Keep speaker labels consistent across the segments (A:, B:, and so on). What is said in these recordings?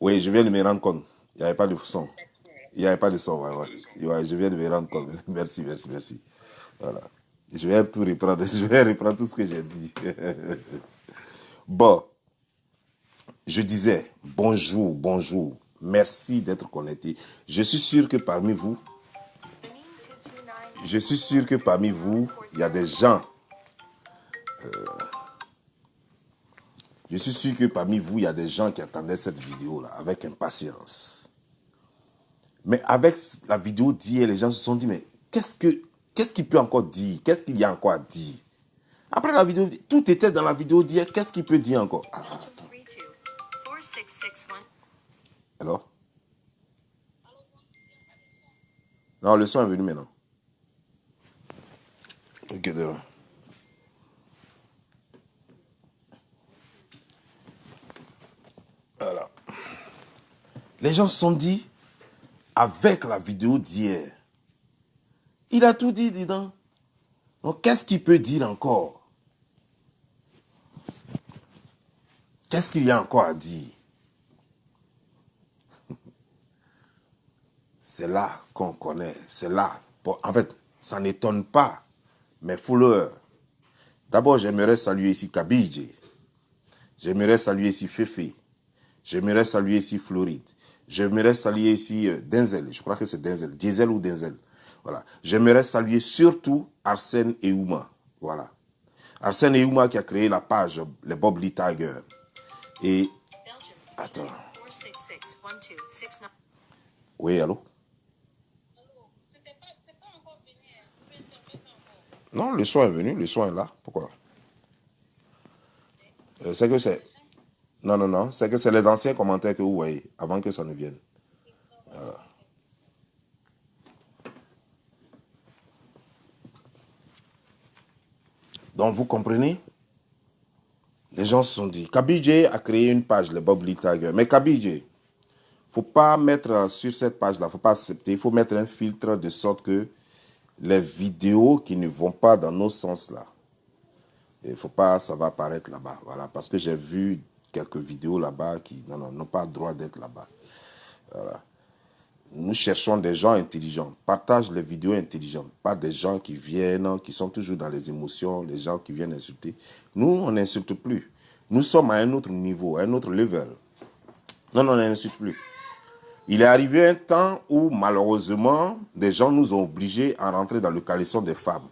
A: Oui, je viens de me rendre compte. Il n'y avait pas de son. Il n'y avait pas de son. Ouais, ouais. Ouais, je viens de me rendre compte. Merci, merci, merci. Voilà. Je vais tout reprendre. Je vais reprendre tout ce que j'ai dit. Bon, je disais bonjour, bonjour. Merci d'être connecté. Je suis sûr que parmi vous, je suis sûr que parmi vous, il y a des gens. Je suis sûr que parmi vous, il y a des gens qui attendaient cette vidéo-là avec impatience. Mais avec la vidéo d'hier, les gens se sont dit, mais qu'est-ce qu'il peut encore dire? Qu'est-ce qu'il y a encore à dire? Après la vidéo, tout était dans la vidéo d'hier. Qu'est-ce qu'il peut dire encore? Ah, attends. Alors? Non, le son est venu maintenant. Ok, d'accord. Voilà. Les gens se sont dit, avec la vidéo d'hier, il a tout dit dedans. Donc, qu'est-ce qu'il peut dire encore? Qu'est-ce qu'il y a encore à dire? C'est là qu'on connaît. C'est là. Bon, en fait, ça n'étonne pas mes followers. D'abord, j'aimerais saluer ici Kabidje. J'aimerais saluer ici Fefe. J'aimerais saluer ici Floride. J'aimerais saluer ici Denzel. Je crois que c'est Denzel. Diesel ou Denzel. Voilà. J'aimerais saluer surtout Arsène Eouma. Voilà. Arsène Eouma qui a créé la page Les Bob Lee Tiger. Et... Attends. Oui, allô? Non, le son est venu. Le son est là. Pourquoi? C'est que c'est... Non, non, non. C'est que c'est les anciens commentaires que vous voyez avant que ça ne vienne. Voilà. Donc, vous comprenez? Les gens se sont dit, Kabidje a créé une page, le Bob Lee Tiger. Mais Kabidje, il ne faut pas mettre sur cette page-là, il ne faut pas accepter, il faut mettre un filtre de sorte que les vidéos qui ne vont pas dans nos sens-là, il ne faut pas, ça va apparaître là-bas. Voilà, parce que j'ai vu quelques vidéos là-bas qui n'ont pas le droit d'être là-bas. Voilà. Nous cherchons des gens intelligents. Partage les vidéos intelligentes, pas des gens qui viennent, qui sont toujours dans les émotions, les gens qui viennent insulter. Nous, on n'insulte plus. Nous sommes à un autre niveau, à un autre level. Non, on n'insulte plus. Il est arrivé un temps où, malheureusement, des gens nous ont obligés à rentrer dans le caleçon des femmes.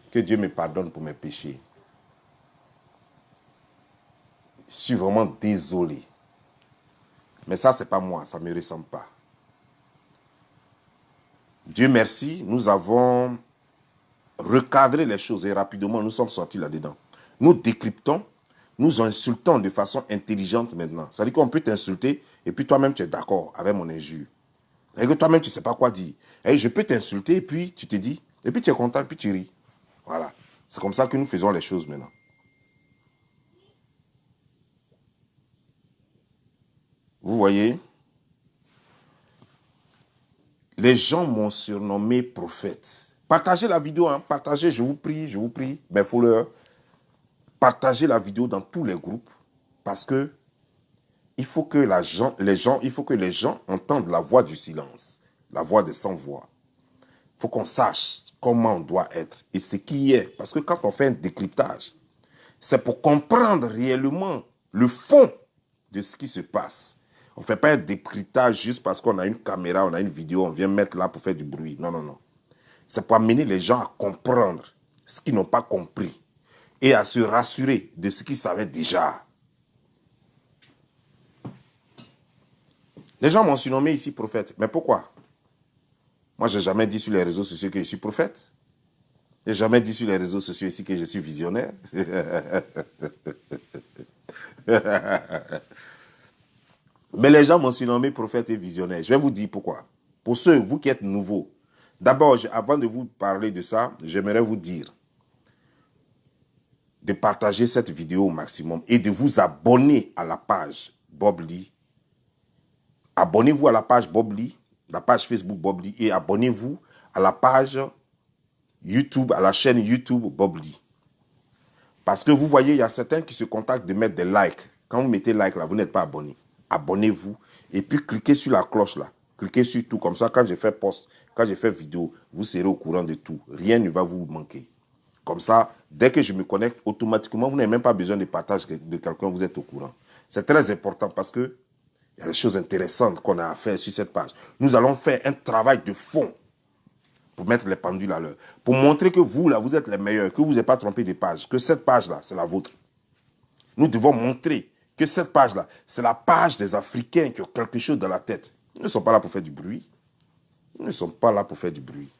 A: Que Dieu me pardonne pour mes péchés. Je suis vraiment désolé. Mais ça, c'est pas moi, ça ne me ressemble pas. Dieu merci, nous avons recadré les choses et rapidement, nous sommes sortis là-dedans. Nous décryptons, nous insultons de façon intelligente maintenant. Ça veut dire qu'on peut t'insulter et puis toi-même, tu es d'accord avec mon injure. Et que toi-même, tu ne sais pas quoi dire. Et je peux t'insulter et puis tu te dis, et puis tu es content et puis tu ris. Voilà. C'est comme ça que nous faisons les choses maintenant. Vous voyez, les gens m'ont surnommé prophète. Partagez la vidéo, hein, partagez, je vous prie, mes followers. Partagez la vidéo dans tous les groupes parce que il faut que les gens entendent la voix du silence, la voix des sans-voix. Il faut qu'on sache comment on doit être et ce qui est. Parce que quand on fait un décryptage, c'est pour comprendre réellement le fond de ce qui se passe. On ne fait pas un décryptage juste parce qu'on a une caméra, on a une vidéo, on vient mettre là pour faire du bruit. Non, non, non. C'est pour amener les gens à comprendre ce qu'ils n'ont pas compris et à se rassurer de ce qu'ils savaient déjà. Les gens m'ont surnommé ici prophète. Mais pourquoi? Moi, je n'ai jamais dit sur les réseaux sociaux que je suis prophète. Je n'ai jamais dit sur les réseaux sociaux ici que je suis visionnaire. Mais les gens m'ont surnommé prophète et visionnaire. Je vais vous dire pourquoi. Pour ceux, vous qui êtes nouveaux, d'abord, avant de vous parler de ça, j'aimerais vous dire de partager cette vidéo au maximum et de vous abonner à la page Bob Lee. Abonnez-vous à la page Bob Lee, la page Facebook Bob Lee et abonnez-vous à la page YouTube, à la chaîne YouTube Bob Lee. Parce que vous voyez, il y a certains qui se contactent de mettre des likes. Quand vous mettez like là, vous n'êtes pas abonné. abonnez-vous et puis cliquez sur la cloche là. Cliquez sur tout, comme ça quand je fais post, quand je fais vidéo, vous serez au courant de tout. Rien ne va vous manquer. Comme ça, dès que je me connecte, automatiquement, vous n'avez même pas besoin de partage de quelqu'un, vous êtes au courant. C'est très important parce que il y a des choses intéressantes qu'on a à faire sur cette page. Nous allons faire un travail de fond pour mettre les pendules à l'heure. Pour montrer que vous, là, vous êtes les meilleurs, que vous n'êtes pas trompé de page, que cette page-là, c'est la vôtre. Nous devons montrer que cette page-là, c'est la page des Africains qui ont quelque chose dans la tête. Ils ne sont pas là pour faire du bruit. Ils ne sont pas là pour faire du bruit.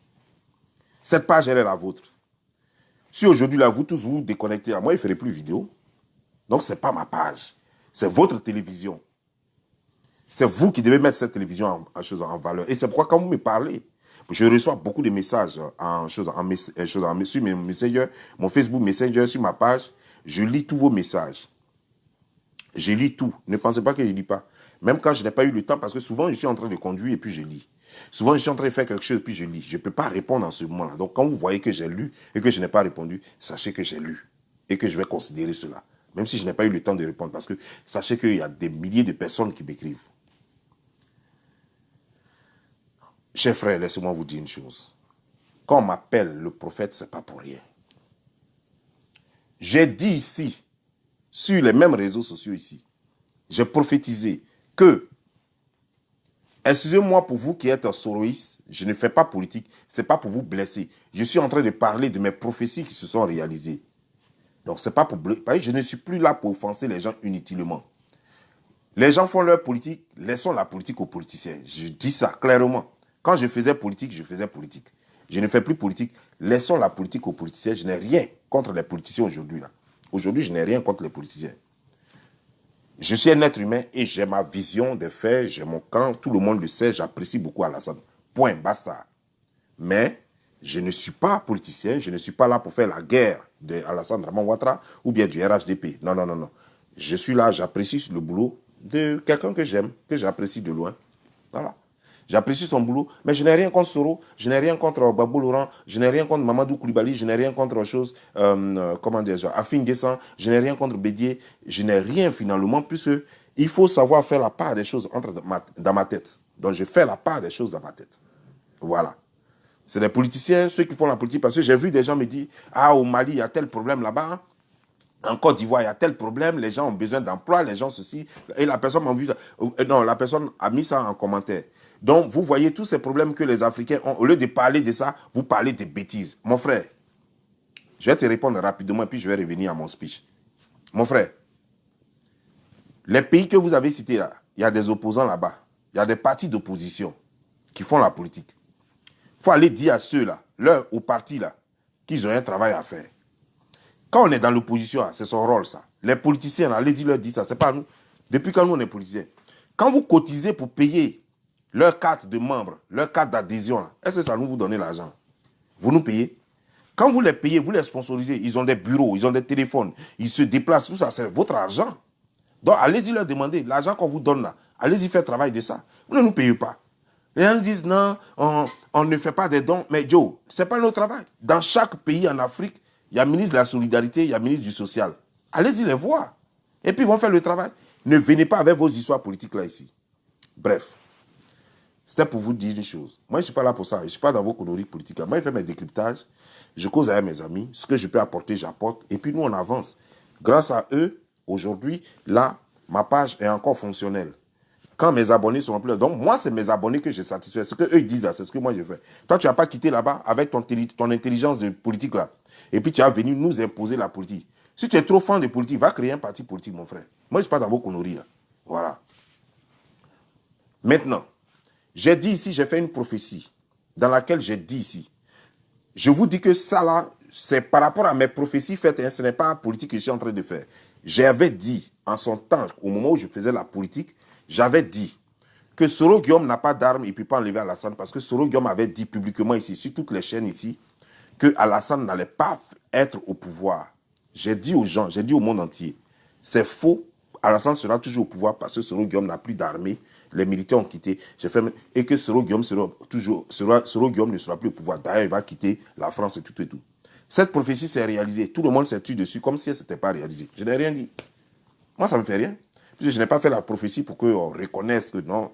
A: Cette page, elle est la vôtre. Si aujourd'hui, là, vous tous vous déconnectez, moi, il ne ferai plus vidéo. Donc, ce n'est pas ma page. C'est votre télévision. C'est vous qui devez mettre cette télévision en valeur. Et c'est pourquoi quand vous me parlez, je reçois beaucoup de messages sur mes Messenger, mon Facebook Messenger, sur ma page. Je lis tous vos messages. Je lis tout. Ne pensez pas que je ne lis pas. Même quand je n'ai pas eu le temps, parce que souvent je suis en train de conduire et puis je lis. Souvent je suis en train de faire quelque chose et puis je lis. Je ne peux pas répondre en ce moment-là. Donc quand vous voyez que j'ai lu et que je n'ai pas répondu, sachez que j'ai lu et que je vais considérer cela. Même si je n'ai pas eu le temps de répondre. Parce que sachez qu'il y a des milliers de personnes qui m'écrivent. Chers frères, laissez-moi vous dire une chose. Quand on m'appelle le prophète, ce n'est pas pour rien. J'ai dit ici, sur les mêmes réseaux sociaux ici, j'ai prophétisé que, excusez-moi pour vous qui êtes soroïstes, je ne fais pas politique, ce n'est pas pour vous blesser. Je suis en train de parler de mes prophéties qui se sont réalisées. Donc, c'est pas pour blesser. Je ne suis plus là pour offenser les gens inutilement. Les gens font leur politique, laissons la politique aux politiciens. Je dis ça clairement. Quand je faisais politique, je faisais politique. Je ne fais plus politique. Laissons la politique aux politiciens. Je n'ai rien contre les politiciens aujourd'hui. Aujourd'hui, je n'ai rien contre les politiciens. Je suis un être humain et j'ai ma vision des faits, j'ai mon camp. Tout le monde le sait, j'apprécie beaucoup Alassane. Point, basta. Mais je ne suis pas politicien. Je ne suis pas là pour faire la guerre de Alassane Draman Ouattara ou bien du RHDP. Non, non, non, non. Je suis là, j'apprécie le boulot de quelqu'un que j'aime, que j'apprécie de loin. Voilà. J'apprécie son boulot, mais je n'ai rien contre Soro, je n'ai rien contre Babou Laurent, je n'ai rien contre Mamadou Koulibaly, je n'ai rien contre chose, comment dire, Afin Guessan, je n'ai rien contre Bédier, je n'ai rien finalement, puisque il faut savoir faire la part des choses dans ma tête. Donc je fais la part des choses dans ma tête. Voilà. C'est des politiciens, ceux qui font la politique, parce que j'ai vu des gens me dire, ah, au Mali, il y a tel problème là-bas, en Côte d'Ivoire, il y a tel problème, les gens ont besoin d'emploi, les gens ceci, et la personne m'a vu, non, la personne a mis ça en commentaire. Donc, vous voyez tous ces problèmes que les Africains ont. Au lieu de parler de ça, vous parlez de bêtises. Mon frère, je vais te répondre rapidement et puis je vais revenir à mon speech. Mon frère, les pays que vous avez cités là, il y a des opposants là-bas. Il y a des partis d'opposition qui font la politique. Il faut aller dire à ceux-là, aux partis là, qu'ils ont un travail à faire. Quand on est dans l'opposition, c'est son rôle ça. Les politiciens, allez-y leur dire ça, c'est pas nous. Depuis quand nous on est politiciens. Quand vous cotisez pour payer leur carte de membre, leur carte d'adhésion, est-ce que ça nous vous donne l'argent? Vous nous payez? Quand vous les payez, vous les sponsorisez, ils ont des bureaux, ils ont des téléphones, ils se déplacent, tout ça, c'est votre argent. Donc allez-y leur demander, l'argent qu'on vous donne là, allez-y faire travail de ça. Vous ne nous payez pas. Les gens disent non, on ne fait pas des dons, mais Joe, ce n'est pas notre travail. Dans chaque pays en Afrique, il y a ministre de la solidarité, il y a ministre du social. Allez-y les voir. Et puis ils vont faire le travail. Ne venez pas avec vos histoires politiques là ici. Bref. C'était pour vous dire une chose. Moi, je ne suis pas là pour ça. Je ne suis pas dans vos conneries politiques. Moi, je fais mes décryptages. Je cause avec mes amis. Ce que je peux apporter, j'apporte. Et puis, nous, on avance. Grâce à eux, aujourd'hui, là, ma page est encore fonctionnelle. Quand mes abonnés sont remplis. Donc, moi, c'est mes abonnés que je satisfais. Ce qu'eux disent, c'est ce que moi, je fais. Toi, tu n'as pas quitté là-bas avec ton intelligence de politique, là. Et puis, tu as venu nous imposer la politique. Si tu es trop fan de politique, va créer un parti politique, mon frère. Moi, je ne suis pas dans vos conneries, là. Voilà. Maintenant, j'ai dit ici, j'ai fait une prophétie dans laquelle j'ai dit ici. Je vous dis que ça là, c'est par rapport à mes prophéties faites, hein, ce n'est pas la politique que je suis en train de faire. J'avais dit en son temps, au moment où je faisais la politique, j'avais dit que Soro Guillaume n'a pas d'armes, il ne peut pas enlever Alassane parce que Soro Guillaume avait dit publiquement ici, sur toutes les chaînes ici, que Alassane n'allait pas être au pouvoir. J'ai dit aux gens, j'ai dit au monde entier, c'est faux, Alassane sera toujours au pouvoir parce que Soro Guillaume n'a plus d'armée. Les militaires ont quitté, et que Soro Guillaume ne sera plus au pouvoir. D'ailleurs, il va quitter la France et tout et tout. Cette prophétie s'est réalisée. Tout le monde s'est tué dessus comme si elle ne s'était pas réalisée. Je n'ai rien dit. Moi, ça ne me fait rien. Je n'ai pas fait la prophétie pour qu'on reconnaisse que non.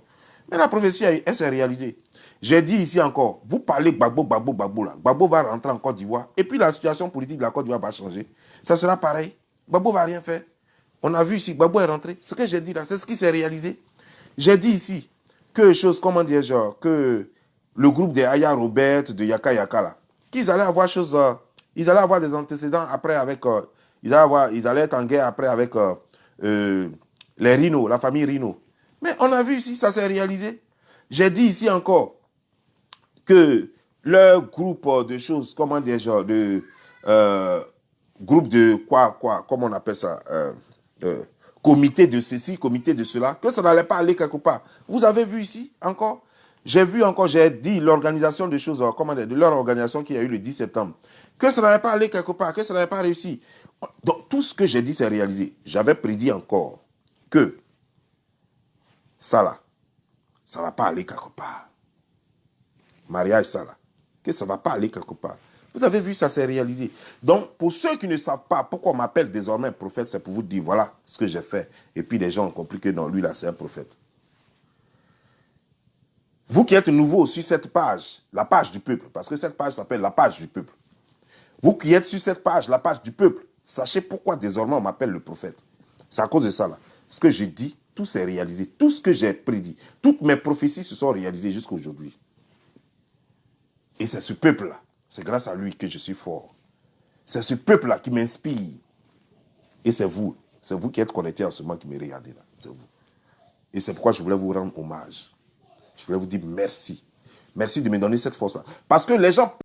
A: Mais la prophétie, elle s'est réalisée. J'ai dit ici encore, vous parlez Gbagbo, Gbagbo, Gbagbo là. Gbagbo va rentrer en Côte d'Ivoire. Et puis la situation politique de la Côte d'Ivoire va changer. Ça sera pareil. Gbagbo va rien faire. On a vu ici, Gbagbo est rentré. Ce que j'ai dit là, c'est ce qui s'est réalisé. J'ai dit ici que chose, comment dire, genre, que le groupe des Aya Robert, de Yaka Yaka là, qu'ils allaient avoir chose, ils allaient avoir des antécédents après avec, ils allaient être en guerre après avec les Rhino, la famille Rhino. Mais on a vu ici, ça s'est réalisé. J'ai dit ici encore que leur groupe de choses, comment dire, genre, de groupe de quoi, comment on appelle ça, comité de ceci, comité de cela, que ça n'allait pas aller quelque part. Vous avez vu ici encore? J'ai vu encore, j'ai dit l'organisation de choses, comment dire, de leur organisation qui a eu le 10 septembre, que ça n'allait pas aller quelque part, que ça n'allait pas réussir. Donc tout ce que j'ai dit, c'est réalisé. J'avais prédit encore que ça là, ça ne va pas aller quelque part. Mariage, ça là, que ça ne va pas aller quelque part. Vous avez vu, ça s'est réalisé. Donc, pour ceux qui ne savent pas pourquoi on m'appelle désormais prophète, c'est pour vous dire, voilà ce que j'ai fait. Et puis, les gens ont compris que non, lui là, c'est un prophète. Vous qui êtes nouveau sur cette page, la page du peuple, parce que cette page s'appelle la page du peuple. Vous qui êtes sur cette page, la page du peuple, sachez pourquoi désormais on m'appelle le prophète. C'est à cause de ça là. Ce que j'ai dit, tout s'est réalisé. Tout ce que j'ai prédit, toutes mes prophéties se sont réalisées jusqu'à aujourd'hui. Et c'est ce peuple-là, c'est grâce à lui que je suis fort. C'est ce peuple-là qui m'inspire. Et c'est vous qui êtes connectés en ce moment qui me regardez là. C'est vous. Et c'est pourquoi je voulais vous rendre hommage. Je voulais vous dire merci. Merci de me donner cette force-là. Parce que les gens...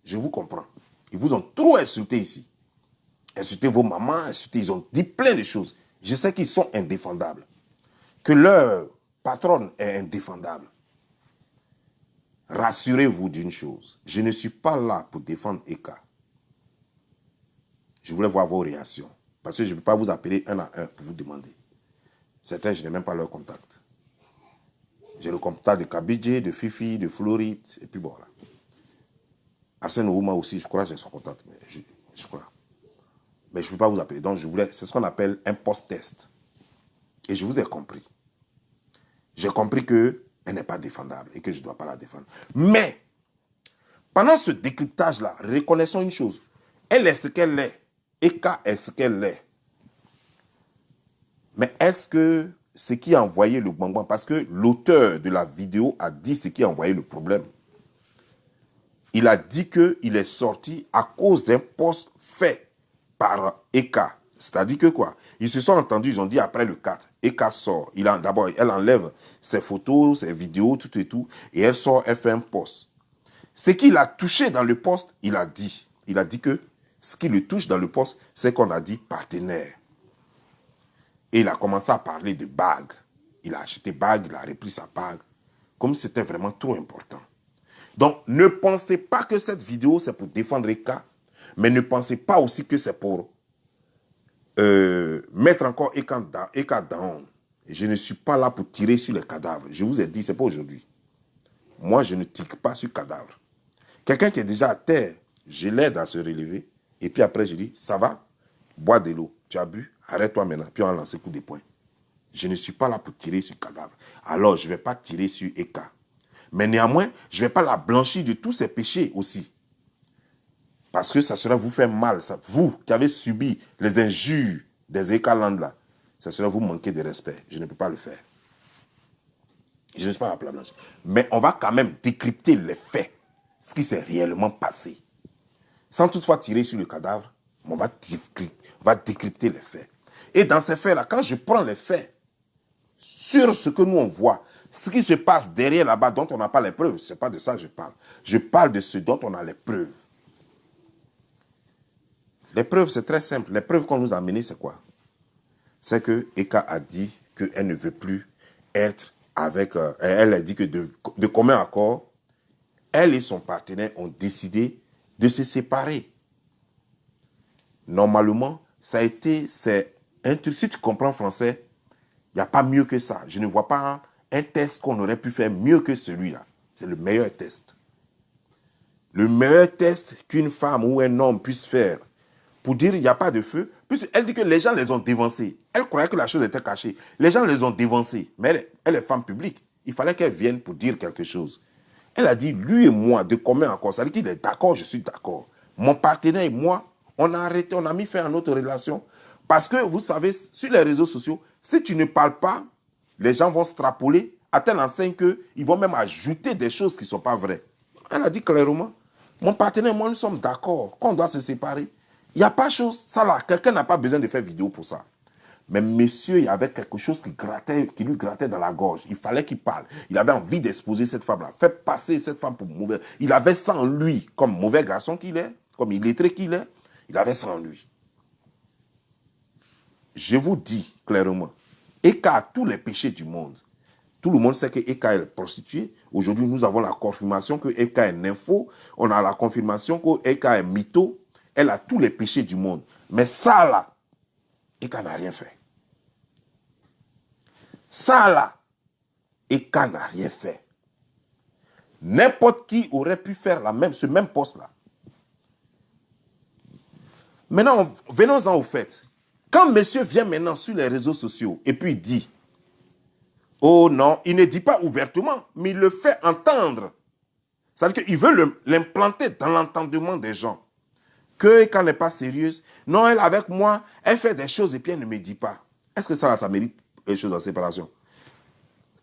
A: Je vous comprends. Ils vous ont trop insulté ici. Insulté vos mamans, insulté, ils ont dit plein de choses. Je sais qu'ils sont indéfendables. Que leur patronne est indéfendable. Rassurez-vous d'une chose. Je ne suis pas là pour défendre Eka. Je voulais voir vos réactions. Parce que je ne peux pas vous appeler un à un pour vous demander. Certains, je n'ai même pas leur contact. J'ai le contact de Kabidje, de Fifi, de Floride, et puis bon là. Arsène Ouma aussi, je crois, j'ai son contact. Mais je crois. Mais je ne peux pas vous appeler. Donc, c'est ce qu'on appelle un post-test. Et je vous ai compris. J'ai compris qu'elle n'est pas défendable et que je ne dois pas la défendre. Mais, pendant ce décryptage-là, reconnaissons une chose. Elle est ce qu'elle est. Eka est ce qu'elle est. Mais est-ce que ce qui a envoyé le bang-bang, parce que l'auteur de la vidéo a dit ce qui a envoyé le problème. Il a dit qu'il est sorti à cause d'un post fait par Eka. C'est-à-dire que quoi? Ils se sont entendus, ils ont dit après le 4, Eka sort. D'abord, elle enlève ses photos, ses vidéos, tout et tout, et elle sort, elle fait un post. Ce qu'il a touché dans le post, il a dit. Il a dit que ce qui le touche dans le post, c'est qu'on a dit partenaire. Et il a commencé à parler de bague. Il a acheté bague, il a repris sa bague. Comme c'était vraiment trop important. Donc, ne pensez pas que cette vidéo, c'est pour défendre Eka. Mais ne pensez pas aussi que c'est pour mettre encore Eka down. Je ne suis pas là pour tirer sur les cadavres. Je vous ai dit, ce n'est pas aujourd'hui. Moi, je ne tire pas sur cadavre. Quelqu'un qui est déjà à terre, je l'aide à se relever. Et puis après, je dis, ça va? Bois de l'eau. Tu as bu? Arrête-toi maintenant. Puis on lance un coup de poing. Je ne suis pas là pour tirer sur cadavre. Alors, je ne vais pas tirer sur Eka. Mais néanmoins, je ne vais pas la blanchir de tous ses péchés aussi. Parce que ça serait vous faire mal. Ça, vous qui avez subi les injures des Ekaland là, ça serait vous manquer de respect. Je ne peux pas le faire. Je ne suis pas à la blanche. Mais on va quand même décrypter les faits. Ce qui s'est réellement passé. Sans toutefois tirer sur le cadavre, on va décrypter les faits. Et dans ces faits-là, quand je prends les faits sur ce que nous on voit, ce qui se passe derrière là-bas dont on n'a pas les preuves, ce n'est pas de ça que je parle. Je parle de ce dont on a les preuves. Les preuves, c'est très simple. Les preuves qu'on nous a amenées, c'est quoi? C'est que Eka a dit qu'elle ne veut plus être avec... elle a dit que de commun accord, elle et son partenaire ont décidé de se séparer. Normalement, ça a été... Si tu comprends français, il n'y a pas mieux que ça. Je ne vois pas un test qu'on aurait pu faire mieux que celui-là. C'est le meilleur test. Le meilleur test qu'une femme ou un homme puisse faire pour dire qu'il n'y a pas de feu, puisqu'elle dit que les gens les ont dévancés. Elle croyait que la chose était cachée. Les gens les ont dévancés. Mais elle est femme publique. Il fallait qu'elle vienne pour dire quelque chose. Elle a dit, lui et moi, de commun accord. Ça veut dire qu'il est d'accord, je suis d'accord. Mon partenaire et moi, on a arrêté, on a mis fin à notre relation. Parce que, vous savez, sur les réseaux sociaux, si tu ne parles pas, les gens vont extrapoler à telle enseigne qu'ils vont même ajouter des choses qui ne sont pas vraies. Elle a dit clairement, mon partenaire et moi, nous sommes d'accord qu'on doit se séparer. Il n'y a pas de chose, ça là, quelqu'un n'a pas besoin de faire vidéo pour ça. Mais monsieur, il y avait quelque chose qui lui grattait dans la gorge. Il fallait qu'il parle. Il avait envie d'exposer cette femme-là. Faire passer cette femme pour mauvais. Il avait ça en lui, comme mauvais garçon qu'il est, comme illettré qu'il est. Il avait ça en lui. Je vous dis clairement, Eka a tous les péchés du monde. Tout le monde sait que Eka est prostituée. Aujourd'hui, nous avons la confirmation que Eka est nympho. On a la confirmation que Eka est mytho. Elle a tous les péchés du monde. Mais ça là, Eka n'a rien fait. Ça là, Eka n'a rien fait. N'importe qui aurait pu faire ce même poste là. Maintenant, venons-en au fait. Quand monsieur vient maintenant sur les réseaux sociaux et puis il dit, oh non, il ne dit pas ouvertement, mais il le fait entendre. C'est-à-dire qu'il veut l'implanter dans l'entendement des gens. Que Eka n'est pas sérieuse. Non, elle avec moi, elle fait des choses et puis elle ne me dit pas. Est-ce que ça mérite des choses en séparation?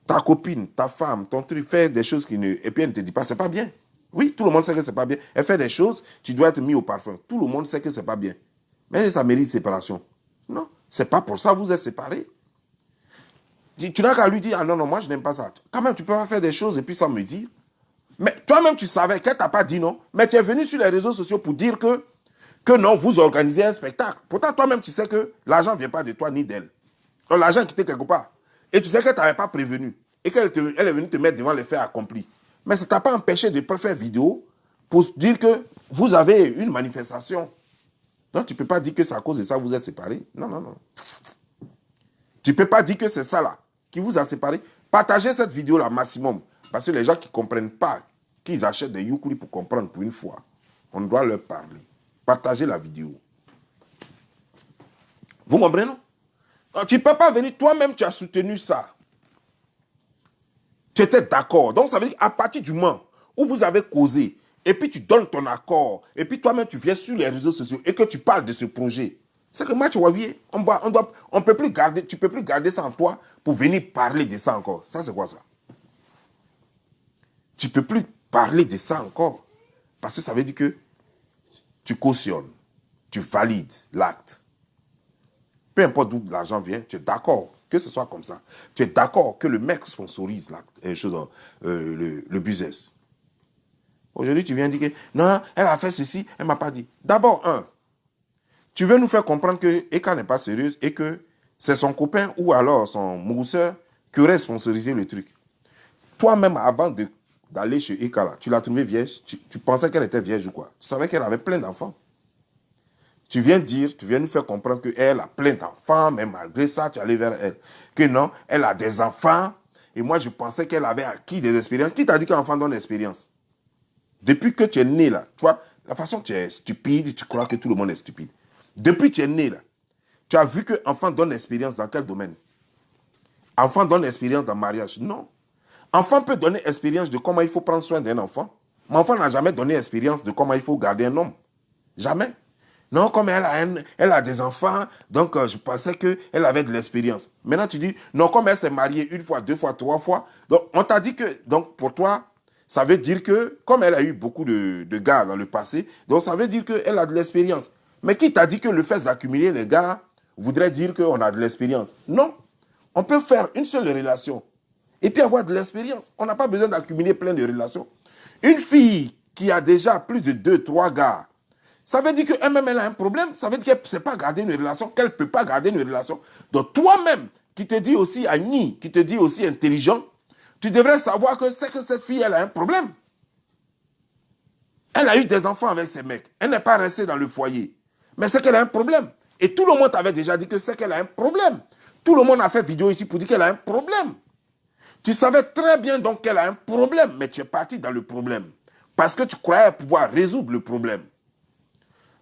A: Ta copine, ta femme, ton truc fait des choses et puis elle ne te dit pas, c'est pas bien. Oui, tout le monde sait que c'est pas bien. Elle fait des choses, tu dois être mis au parfum. Tout le monde sait que c'est pas bien. Mais ça mérite séparation. Non, c'est pas pour ça que vous êtes séparés. Tu n'as qu'à lui dire, ah non, non, moi je n'aime pas ça. Quand même, tu peux pas faire des choses et puis sans me dire. Mais toi-même, tu savais qu'elle t'a pas dit non. Mais tu es venu sur les réseaux sociaux pour dire que non, vous organisez un spectacle. Pourtant, toi-même, tu sais que l'argent ne vient pas de toi ni d'elle. Donc, l'argent quitté quelque part. Et tu sais qu'elle ne t'avait pas prévenu. Et qu'elle est venue te mettre devant les faits accomplis. Mais ça ne t'a pas empêché de faire vidéo pour dire que vous avez une manifestation. Donc, tu ne peux pas dire que c'est à cause de ça que vous êtes séparés. Non, non, non. Tu ne peux pas dire que c'est ça là qui vous a séparés. Partagez cette vidéo là maximum. Parce que les gens qui ne comprennent pas, qu'ils achètent des Youkli pour comprendre pour une fois. On doit leur parler. Partagez la vidéo. Vous comprenez, non? Tu ne peux pas venir, toi-même, tu as soutenu ça. Tu étais d'accord. Donc, ça veut dire qu'à partir du moment où vous avez causé, et puis tu donnes ton accord, et puis toi-même, tu viens sur les réseaux sociaux et que tu parles de ce projet, c'est que moi, tu vois, on peut plus garder, tu ne peux plus garder ça en toi pour venir parler de ça encore. Ça, c'est quoi ça? Tu ne peux plus parler de ça encore. Parce que ça veut dire que tu cautionnes, tu valides l'acte. Peu importe d'où l'argent vient, tu es d'accord que ce soit comme ça. Tu es d'accord que le mec sponsorise le business. Aujourd'hui, tu viens dire que non, elle a fait ceci, elle ne m'a pas dit. D'abord, tu veux nous faire comprendre que Eka n'est pas sérieuse et que c'est son copain ou alors son mousseur qui aurait sponsorisé le truc. Toi-même, avant d'aller chez Eka, là, tu l'as trouvée vierge, tu pensais qu'elle était vierge ou quoi? Tu savais qu'elle avait plein d'enfants. Tu viens nous faire comprendre qu'elle a plein d'enfants, mais malgré ça, tu es allé vers elle. Que non, elle a des enfants, et moi, je pensais qu'elle avait acquis des expériences. Qui t'a dit qu'un enfant donne l'expérience? Depuis que tu es né, là, tu vois, la façon dont tu es stupide, tu crois que tout le monde est stupide. Depuis que tu es né, là, tu as vu qu'un enfant donne l'expérience dans quel domaine? Enfant donne l'expérience dans le mariage? Non. Enfant peut donner expérience de comment il faut prendre soin d'un enfant, mais enfant n'a jamais donné expérience de comment il faut garder un homme. Jamais. Non, comme elle a des enfants, donc je pensais qu'elle avait de l'expérience. Maintenant, tu dis, non, comme elle s'est mariée une fois, deux fois, trois fois, donc on t'a dit que, donc pour toi, ça veut dire que, comme elle a eu beaucoup de gars dans le passé, donc ça veut dire qu'elle a de l'expérience. Mais qui t'a dit que le fait d'accumuler les gars voudrait dire qu'on a de l'expérience? Non. On peut faire une seule relation et puis avoir de l'expérience. On n'a pas besoin d'accumuler plein de relations. Une fille qui a déjà plus de 2, 3 gars, ça veut dire qu'elle-même, elle a un problème. Ça veut dire qu'elle ne sait pas garder une relation, qu'elle ne peut pas garder une relation. Donc toi-même, qui te dis aussi Agni, qui te dis aussi intelligent, tu devrais savoir que c'est que cette fille, elle a un problème. Elle a eu des enfants avec ses mecs. Elle n'est pas restée dans le foyer. Mais c'est qu'elle a un problème. Et tout le monde t'avait déjà dit que c'est qu'elle a un problème. Tout le monde a fait vidéo ici pour dire qu'elle a un problème. Tu savais très bien donc qu'elle a un problème, mais tu es parti dans le problème. Parce que tu croyais pouvoir résoudre le problème.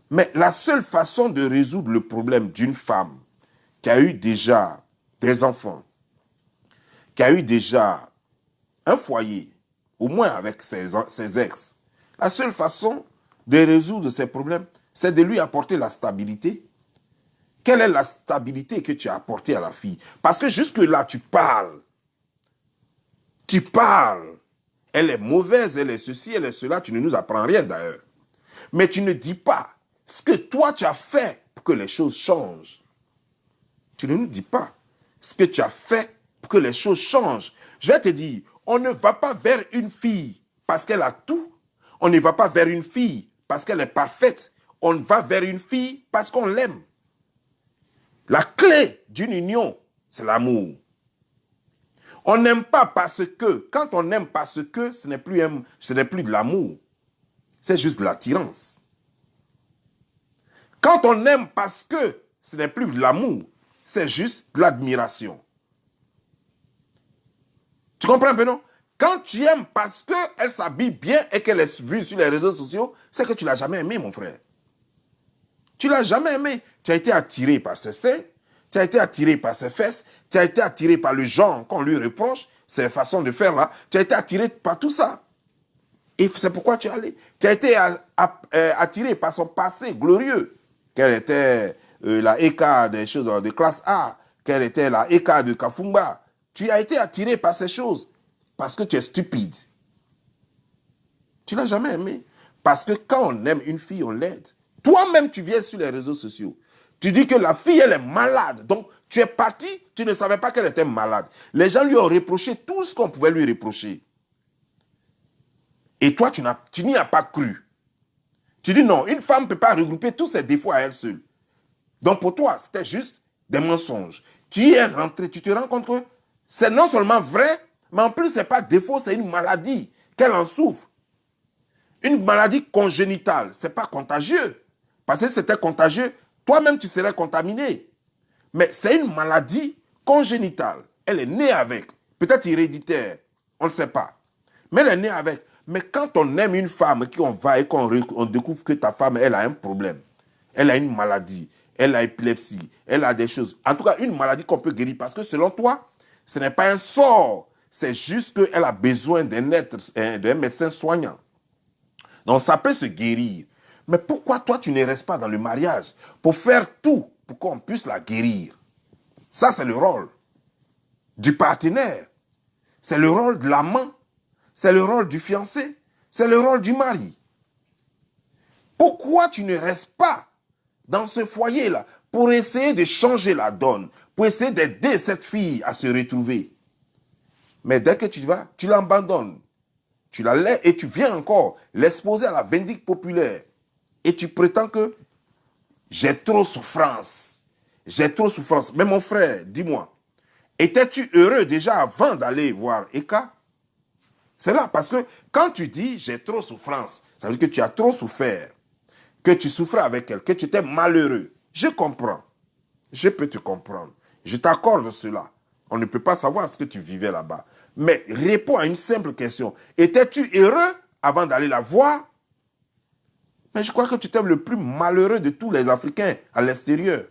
A: Mais la seule façon de résoudre le problème d'une femme qui a eu déjà des enfants, qui a eu déjà un foyer, au moins avec ses ex, la seule façon de résoudre ces problèmes, c'est de lui apporter la stabilité. Quelle est la stabilité que tu as apportée à la fille? Parce que jusque-là, tu parles. Tu parles. Elle est mauvaise, elle est ceci, elle est cela. Tu ne nous apprends rien d'ailleurs. Mais tu ne dis pas ce que toi tu as fait pour que les choses changent. Tu ne nous dis pas ce que tu as fait pour que les choses changent. Je vais te dire, on ne va pas vers une fille parce qu'elle a tout. On ne va pas vers une fille parce qu'elle est parfaite. On va vers une fille parce qu'on l'aime. La clé d'une union, c'est l'amour. On n'aime pas parce que, quand on aime parce que, ce n'est plus de l'amour. C'est juste de l'attirance. Quand on aime parce que ce n'est plus de l'amour, c'est juste de l'admiration. Tu comprends un peu, non? Quand tu aimes parce qu'elle s'habille bien et qu'elle est vue sur les réseaux sociaux, c'est que tu ne l'as jamais aimée, mon frère. Tu ne l'as jamais aimée. Tu as été attiré par ses seins, tu as été attiré par ses fesses, tu as été attiré par le genre qu'on lui reproche, ses façons de faire là, tu as été attiré par tout ça. Et c'est pourquoi tu es allé. Tu as été attiré par son passé glorieux. Qu'elle était la Eka des choses de classe A, qu'elle était la Eka de Kafumba. Tu as été attiré par ces choses parce que tu es stupide. Tu ne l'as jamais aimé. Parce que quand on aime une fille, on l'aide. Toi-même, tu viens sur les réseaux sociaux. Tu dis que la fille, elle est malade. Donc, tu es parti, tu ne savais pas qu'elle était malade. Les gens lui ont reproché tout ce qu'on pouvait lui reprocher. Et toi, tu n'y as pas cru. Tu dis non, une femme ne peut pas regrouper tous ses défauts à elle seule. Donc pour toi, c'était juste des mensonges. Tu y es rentré, tu te rends compte que c'est non seulement vrai, mais en plus, ce n'est pas défaut, c'est une maladie, qu'elle en souffre. Une maladie congénitale, ce n'est pas contagieux. Parce que si c'était contagieux, toi-même, tu serais contaminé. Mais c'est une maladie congénitale. Elle est née avec, peut-être héréditaire, on ne sait pas. Mais elle est née avec. Mais quand on aime une femme, qu'on va et qu'on découvre que ta femme, elle a un problème, elle a une maladie, elle a épilepsie, elle a des choses. En tout cas, une maladie qu'on peut guérir. Parce que selon toi, ce n'est pas un sort. C'est juste qu'elle a besoin d'un médecin soignant. Donc, ça peut se guérir. Mais pourquoi toi, tu ne restes pas dans le mariage pour faire tout pour qu'on puisse la guérir? Ça, c'est le rôle du partenaire. C'est le rôle de l'amant. C'est le rôle du fiancé. C'est le rôle du mari. Pourquoi tu ne restes pas dans ce foyer-là pour essayer de changer la donne, pour essayer d'aider cette fille à se retrouver? Mais dès que tu vas, tu l'abandonnes. Tu la laisses et tu viens encore l'exposer à la vindicte populaire. Et tu prétends que j'ai trop souffrance. J'ai trop souffrance. Mais mon frère, dis-moi, étais-tu heureux déjà avant d'aller voir Eka? C'est là, parce que quand tu dis j'ai trop souffrance, ça veut dire que tu as trop souffert, que tu souffrais avec elle, que tu étais malheureux. Je comprends. Je peux te comprendre. Je t'accorde cela. On ne peut pas savoir ce que tu vivais là-bas. Mais réponds à une simple question. Étais-tu heureux avant d'aller la voir? Mais je crois que tu étais le plus malheureux de tous les Africains à l'extérieur.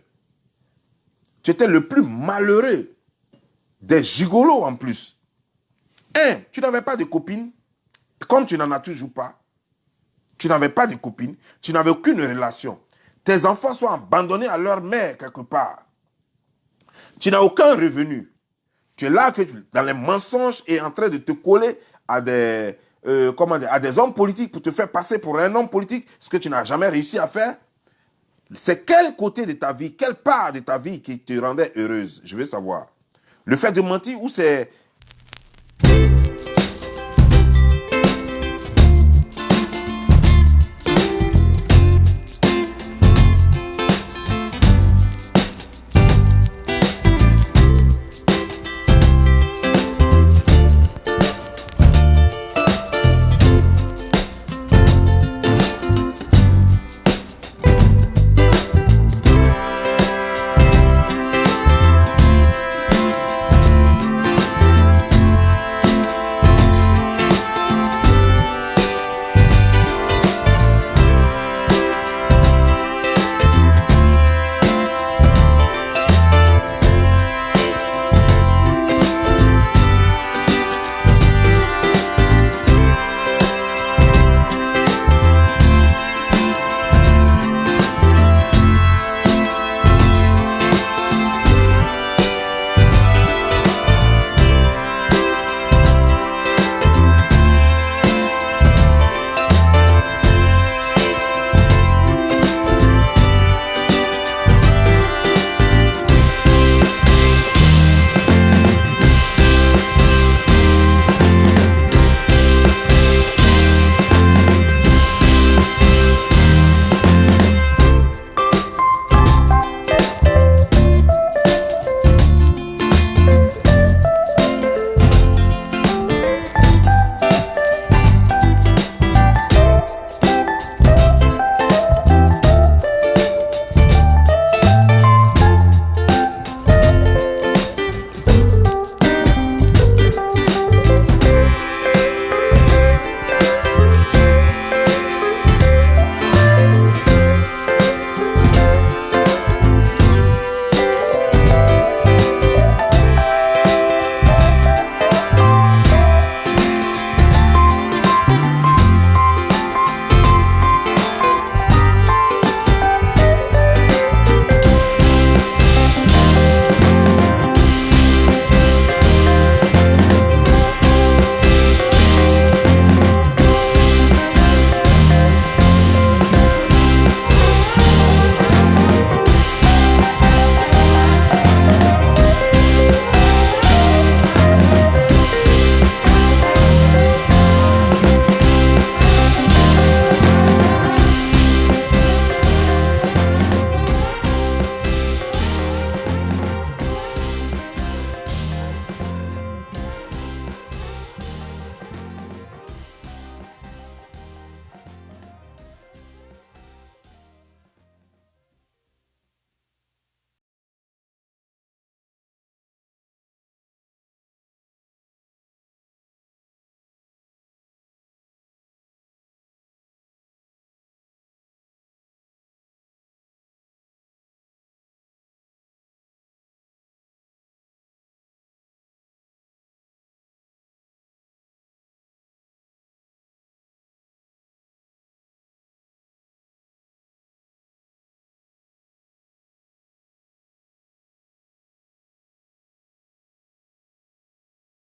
A: Tu étais le plus malheureux des gigolos en plus. Tu n'avais pas de copine, comme tu n'en as toujours pas. Tu n'avais pas de copine, tu n'avais aucune relation. Tes enfants sont abandonnés à leur mère quelque part. Tu n'as aucun revenu. Tu es là que dans les mensonges et en train de te coller à des hommes politiques pour te faire passer pour un homme politique, ce que tu n'as jamais réussi à faire. C'est quel côté de ta vie, quelle part de ta vie qui te rendait heureuse? Je veux savoir. Le fait de mentir ou c'est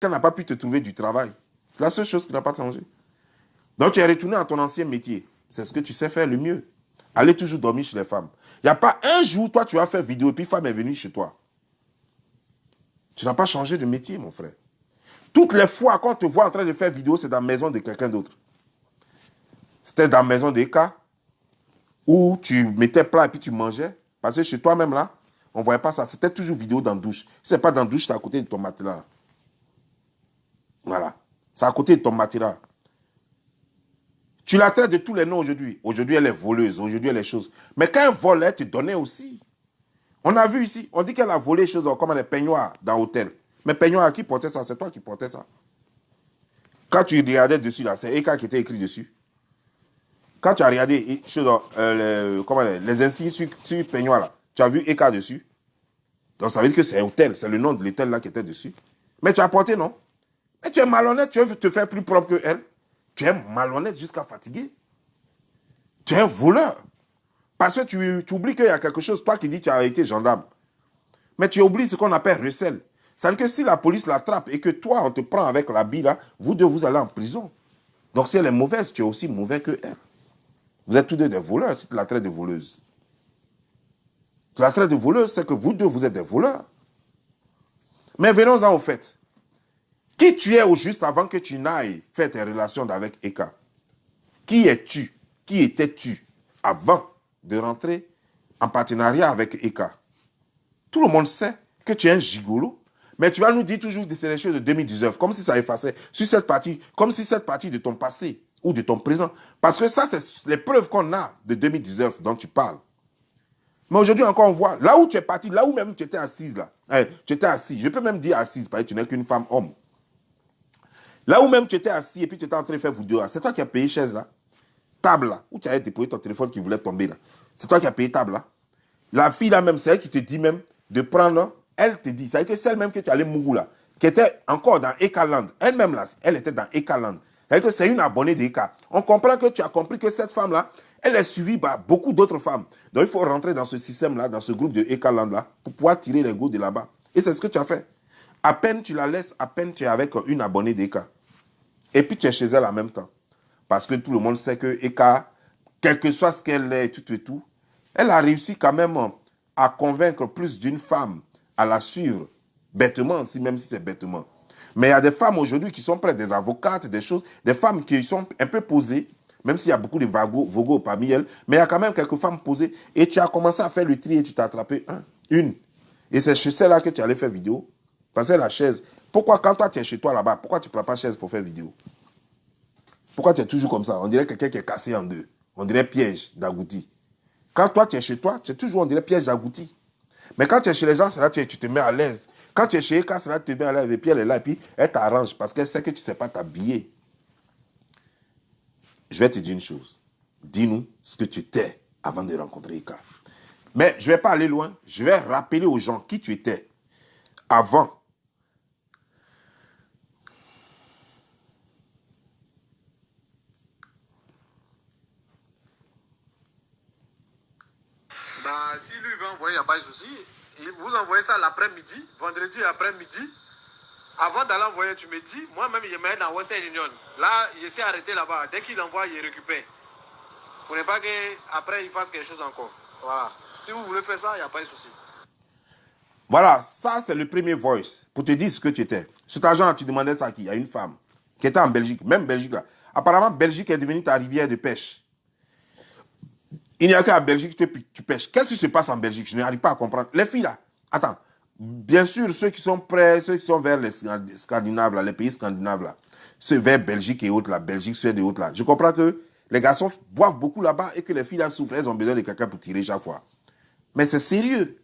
A: qu'elle n'a pas pu te trouver du travail. C'est la seule chose qui n'a pas changé. Donc, tu es retourné à ton ancien métier. C'est ce que tu sais faire le mieux. Aller toujours dormir chez les femmes. Il n'y a pas un jour, toi, tu as fait vidéo et puis femme est venue chez toi. Tu n'as pas changé de métier, mon frère. Toutes les fois qu'on te voit en train de faire vidéo, c'est dans la maison de quelqu'un d'autre. C'était dans la maison d'Eka, où tu mettais plat et puis tu mangeais. Parce que chez toi-même, là, on ne voyait pas ça. C'était toujours vidéo dans la douche. Si ce n'est pas dans la douche, c'est à côté de ton matelas. Là. Voilà. C'est à côté de ton matelas. Tu la traites de tous les noms aujourd'hui. Aujourd'hui, elle est voleuse. Aujourd'hui, elle est chose. Mais quand elle vole, elle te donnait aussi. On a vu ici, on dit qu'elle a volé des choses comme les peignoirs dans l'hôtel. Mais peignoirs, qui portait ça? C'est toi qui portais ça. Quand tu regardais dessus, là, c'est Eka qui était écrit dessus. Quand tu as regardé les insignes sur peignoir, là, tu as vu Eka dessus. Donc ça veut dire que c'est hôtel, c'est le nom de l'hôtel là qui était dessus. Mais tu as porté, non? Mais tu es malhonnête, tu veux te faire plus propre qu'elle. Tu es malhonnête jusqu'à fatiguer. Tu es un voleur. Parce que tu oublies qu'il y a quelque chose, toi qui dis que tu as été gendarme. Mais tu oublies ce qu'on appelle recel. Ça veut dire que si la police l'attrape et que toi, on te prend avec la bille là, vous deux, vous allez en prison. Donc si elle est mauvaise, tu es aussi mauvais que elle. Vous êtes tous deux des voleurs si tu la traites de voleuse. Tu la traites de voleuse, c'est que vous deux, vous êtes des voleurs. Mais venons-en au fait. Qui tu es au juste avant que tu n'ailles faire tes relations avec Eka? Qui es-tu? Qui étais-tu avant de rentrer en partenariat avec Eka? Tout le monde sait que tu es un gigolo, mais tu vas nous dire toujours que c'est les choses de 2019, comme si ça effaçait sur cette partie, comme si cette partie de ton passé ou de ton présent. Parce que ça, c'est les preuves qu'on a de 2019 dont tu parles. Mais aujourd'hui encore, on voit, là où tu es parti, là où même tu étais assise, là, tu étais assis, je peux même dire assise, parce que tu n'es qu'une femme homme. Là où même tu étais assis et puis tu étais en train de faire vidéo, c'est toi qui as payé chaise là, table là, où tu avais déposé ton téléphone qui voulait tomber là. C'est toi qui as payé table là. La fille là même, c'est elle qui te dit même de prendre, elle te dit, c'est-à-dire que celle même que tu allais Mougou là, qui était encore dans Ekaland, elle-même là, elle était dans Ekaland. C'est-à-dire que c'est une abonnée d'Eka. On comprend que tu as compris que cette femme là, elle est suivie par beaucoup d'autres femmes. Donc il faut rentrer dans ce système là, dans ce groupe de Ekaland là, pour pouvoir tirer les goûts de là-bas. Et c'est ce que tu as fait. À peine tu la laisses, à peine tu es avec une abonnée d'Eka. Et puis tu es chez elle en même temps. Parce que tout le monde sait que Eka, quel que soit ce qu'elle est, tout et tout, elle a réussi quand même à convaincre plus d'une femme à la suivre, bêtement aussi, même si c'est bêtement. Mais il y a des femmes aujourd'hui qui sont prêtes, des avocates, des choses, des femmes qui sont un peu posées, même s'il y a beaucoup de vogos parmi elles, mais il y a quand même quelques femmes posées. Et tu as commencé à faire le tri et tu t'as attrapé une. Et c'est chez celle-là que tu allais faire vidéo. Parce que la chaise, pourquoi quand toi tu es chez toi là-bas, pourquoi tu ne prends pas chaise pour faire vidéo? Pourquoi tu es toujours comme ça? On dirait quelqu'un qui est cassé en deux. On dirait piège d'agouti. Quand toi, tu es chez toi, tu es toujours, on dirait, piège d'agouti. Mais quand tu es chez les gens, c'est là que tu te mets à l'aise. Quand tu es chez Eka, c'est là que tu te mets à l'aise. Et puis elle est là, et puis elle t'arrange parce qu'elle sait que tu ne sais pas t'habiller. Je vais te dire une chose. Dis-nous ce que tu étais avant de rencontrer Eka. Mais je ne vais pas aller loin. Je vais rappeler aux gens qui tu étais avant.
B: Bah, si lui veut envoyer, il n'y a pas de souci. Vous envoyez ça l'après-midi, vendredi après-midi. Avant d'aller envoyer, tu me dis, moi-même, je mets dans Western Union. Là, je suis arrêté là-bas. Dès qu'il envoie, il récupère. Pour ne pas qu'après, il fasse quelque chose encore. Voilà. Si vous voulez faire ça, il n'y a pas de souci.
A: Voilà, ça c'est le premier voice pour te dire ce que tu étais. Cet argent, tu demandais ça à qui? À une femme qui était en Belgique, même Belgique là. Apparemment, Belgique est devenue ta rivière de pêche. Il n'y a qu'à Belgique que tu pêches. Qu'est-ce qui se passe en Belgique? Je n'arrive pas à comprendre. Les filles là, attends. Bien sûr, ceux qui sont prêts, ceux qui sont vers les Scandinaves, là, les pays scandinaves, là, ceux vers Belgique et autres, là, Belgique, Suède et autres, là. Je comprends que les garçons boivent beaucoup là-bas et que les filles là souffrent. Elles ont besoin de quelqu'un pour tirer chaque fois. Mais c'est sérieux.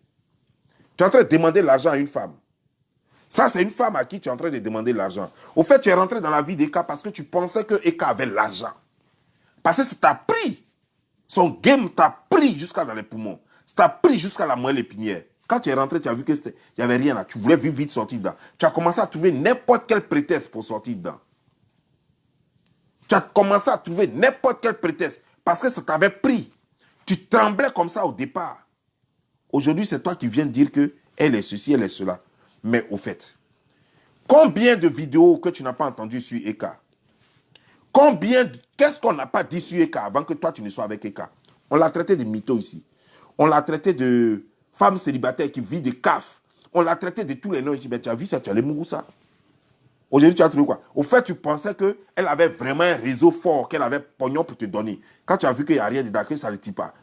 A: Tu es en train de demander l'argent à une femme. Ça, c'est une femme à qui tu es en train de demander l'argent. Au fait, tu es rentré dans la vie d'Eka parce que tu pensais que Eka avait l'argent. Parce que ça t'a pris. Son game t'a pris jusqu'à dans les poumons. Ça t'a pris jusqu'à la moelle épinière. Quand tu es rentré, tu as vu qu'il n'y avait rien là. Tu voulais vite, vite sortir dedans. Tu as commencé à trouver n'importe quel prétexte pour sortir dedans. Tu as commencé à trouver n'importe quel prétexte parce que ça t'avait pris. Tu tremblais comme ça au départ. Aujourd'hui, c'est toi qui viens de dire qu'elle est ceci, elle est cela. Mais au fait, Combien de vidéos que tu n'as pas entendues sur Eka? Qu'est-ce qu'on n'a pas dit sur Eka avant que toi tu ne sois avec Eka? On l'a traité de mytho ici. On l'a traité de femme célibataire qui vit des CAF. On l'a traité de tous les noms ici. Mais tu as vu ça, tu as les Mugusa. Aujourd'hui, tu as trouvé quoi? Au fait, tu pensais qu'elle avait vraiment un réseau fort, qu'elle avait pognon pour te donner. Quand tu as vu qu'il n'y a rien dedans, que ça ne le tue pas.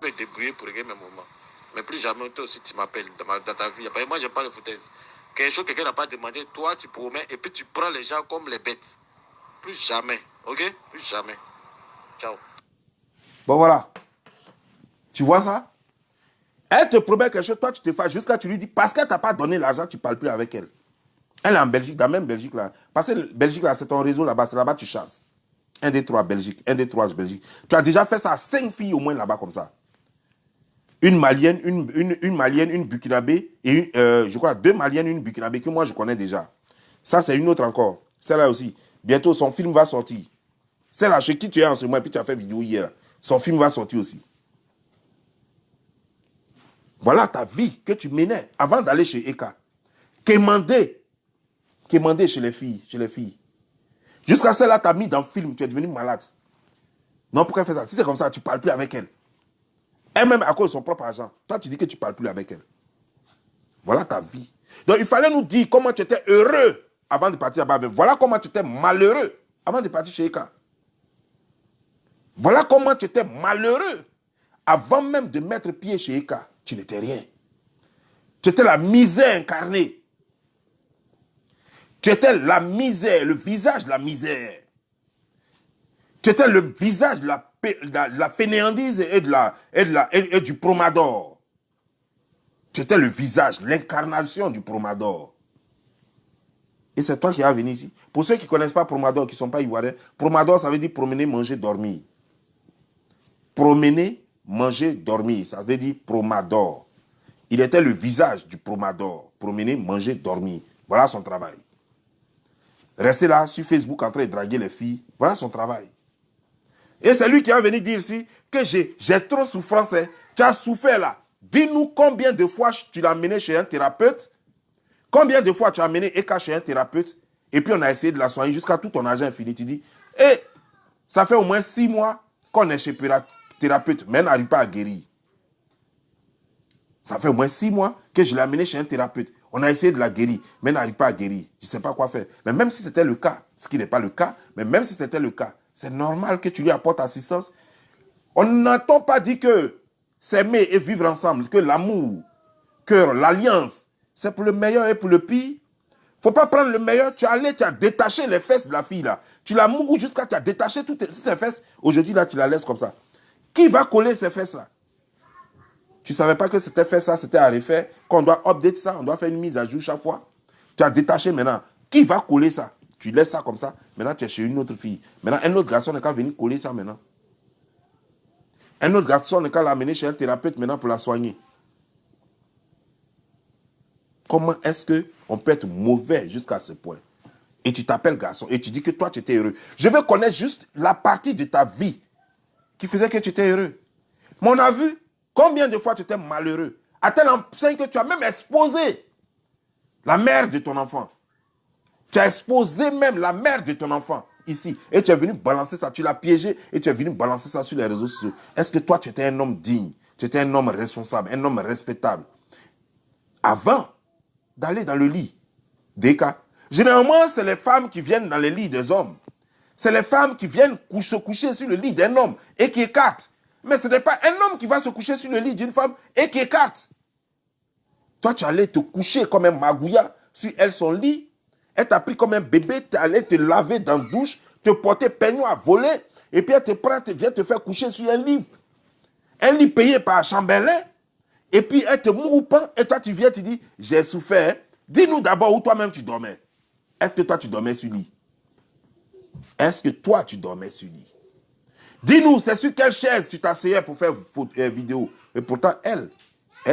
B: Me débrouiller pour régler mes moments. Mais plus jamais toi aussi tu m'appelles dans ta vie. Moi je parle de foutaise. Quelque chose que quelqu'un n'a pas demandé, toi tu promets et puis tu prends les gens comme les bêtes. Plus jamais. Ok? Plus jamais. Ciao.
A: Bon voilà. Tu vois ça? Elle te promet quelque chose, toi tu te fais jusqu'à tu lui dis, parce qu'elle t'a pas donné l'argent, tu ne parles plus avec elle. Elle est en Belgique, dans la même Belgique là. Parce que Belgique là, c'est ton réseau là-bas, c'est là-bas que tu chasses. 1, 2, 3 Belgique, 1, 2, 3 Belgique. Tu as déjà fait ça à 5 filles au moins là-bas comme ça. Une Malienne, une Malienne, une Burkinabé, et je crois 2 Maliennes, une Burkinabé que moi je connais déjà. Ça c'est une autre encore. Celle-là aussi. Bientôt son film va sortir. Celle-là chez qui tu es en ce moment, et puis tu as fait vidéo hier. Son film va sortir aussi. Voilà ta vie que tu menais avant d'aller chez Eka. Quémander chez les filles. Jusqu'à celle-là, t'as mis dans le film, tu es devenu malade. Non, pourquoi elle fait ça? Si c'est comme ça, tu ne parles plus avec elle. Elle-même, à cause de son propre argent. Toi, tu dis que tu ne parles plus avec elle. Voilà ta vie. Donc, il fallait nous dire comment tu étais heureux avant de partir là-bas. Voilà comment tu étais malheureux avant de partir chez Eka. Voilà comment tu étais malheureux avant même de mettre pied chez Eka. Tu n'étais rien. Tu étais la misère incarnée. Tu étais la misère, le visage de la misère. Tu étais le visage de la fainéantise et du promador. Tu étais le visage, l'incarnation du promador. Et c'est toi qui as venu ici. Pour ceux qui ne connaissent pas promador, qui ne sont pas ivoiriens, promador, ça veut dire promener, manger, dormir. Promener, manger, dormir. Ça veut dire promador. Il était le visage du promador. Promener, manger, dormir. Voilà son travail. Rester là sur Facebook en train de draguer les filles. Voilà son travail. Et c'est lui qui est venu dire ici que j'ai trop souffrance. Hein. Tu as souffert là. Dis-nous combien de fois tu l'as amené chez un thérapeute. Combien de fois tu as amené Eka chez un thérapeute. Et puis on a essayé de la soigner jusqu'à tout ton argent infini. Tu dis, et ça fait au moins 6 mois qu'on est chez thérapeute, mais elle n'arrive pas à guérir. Ça fait au moins 6 mois que je l'ai amené chez un thérapeute. On a essayé de la guérir, mais elle n'arrive pas à guérir. Je ne sais pas quoi faire. Mais même si c'était le cas, ce qui n'est pas le cas, mais même si c'était le cas, c'est normal que tu lui apportes assistance. On n'entend pas dire que s'aimer et vivre ensemble, que l'amour, que l'alliance, c'est pour le meilleur et pour le pire. Il ne faut pas prendre le meilleur. Tu as détaché les fesses de la fille là. Tu l'as mouru jusqu'à tu as détaché toutes ses fesses. Aujourd'hui là, tu la laisses comme ça. Qui va coller ces fesses là? Tu ne savais pas que c'était fait ça, c'était à refaire, qu'on doit update ça, on doit faire une mise à jour chaque fois. Tu as détaché maintenant. Qui va coller ça? Tu laisses ça comme ça. Maintenant, tu es chez une autre fille. Maintenant, un autre garçon n'est qu'à venir coller ça maintenant. Un autre garçon n'est qu'à l'amener chez un thérapeute maintenant pour la soigner. Comment est-ce qu'on peut être mauvais jusqu'à ce point? Et tu t'appelles garçon et tu dis que toi, tu étais heureux. Je veux connaître juste la partie de ta vie qui faisait que tu étais heureux. Mais on a vu combien de fois tu étais malheureux. À tel enseigne que tu as même exposé la mère de ton enfant. Tu as exposé même la mère de ton enfant ici. Et tu es venu balancer ça. Tu l'as piégé et tu es venu balancer ça sur les réseaux sociaux. Est-ce que toi, tu étais un homme digne? Tu étais un homme responsable, un homme respectable? Avant d'aller dans le lit des cas. Généralement, c'est les femmes qui viennent dans les lits des hommes. C'est les femmes qui viennent se coucher sur le lit d'un homme et qui écartent. Mais ce n'est pas un homme qui va se coucher sur le lit d'une femme et qui écarte. Toi, tu allais te coucher comme un magouilla sur elle, son lit. Elle t'a pris comme un bébé, tu allais te laver dans la douche, te porter peignoir, voler, et puis elle te prend, vient te faire coucher sur un lit. Un lit payé par Chambellan, et puis elle te mouroupe, et toi tu viens, tu dis, j'ai souffert. Dis-nous d'abord où toi-même tu dormais. Est-ce que toi tu dormais sur le lit? Est-ce que toi tu dormais sur le lit? Dis-nous, c'est sur quelle chaise tu t'asseyais pour faire vidéo? Et pourtant, elle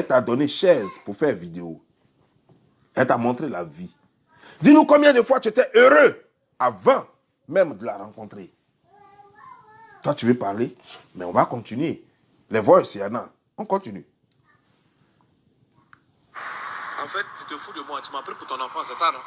A: t'a donné chaise pour faire vidéo. Elle t'a montré la vie. Dis-nous combien de fois tu étais heureux avant même de la rencontrer. Toi, tu veux parler, mais on va continuer. Les voix, il y en a. On continue.
B: En fait, tu te fous de moi. Tu m'as pris pour ton enfant, c'est ça, non?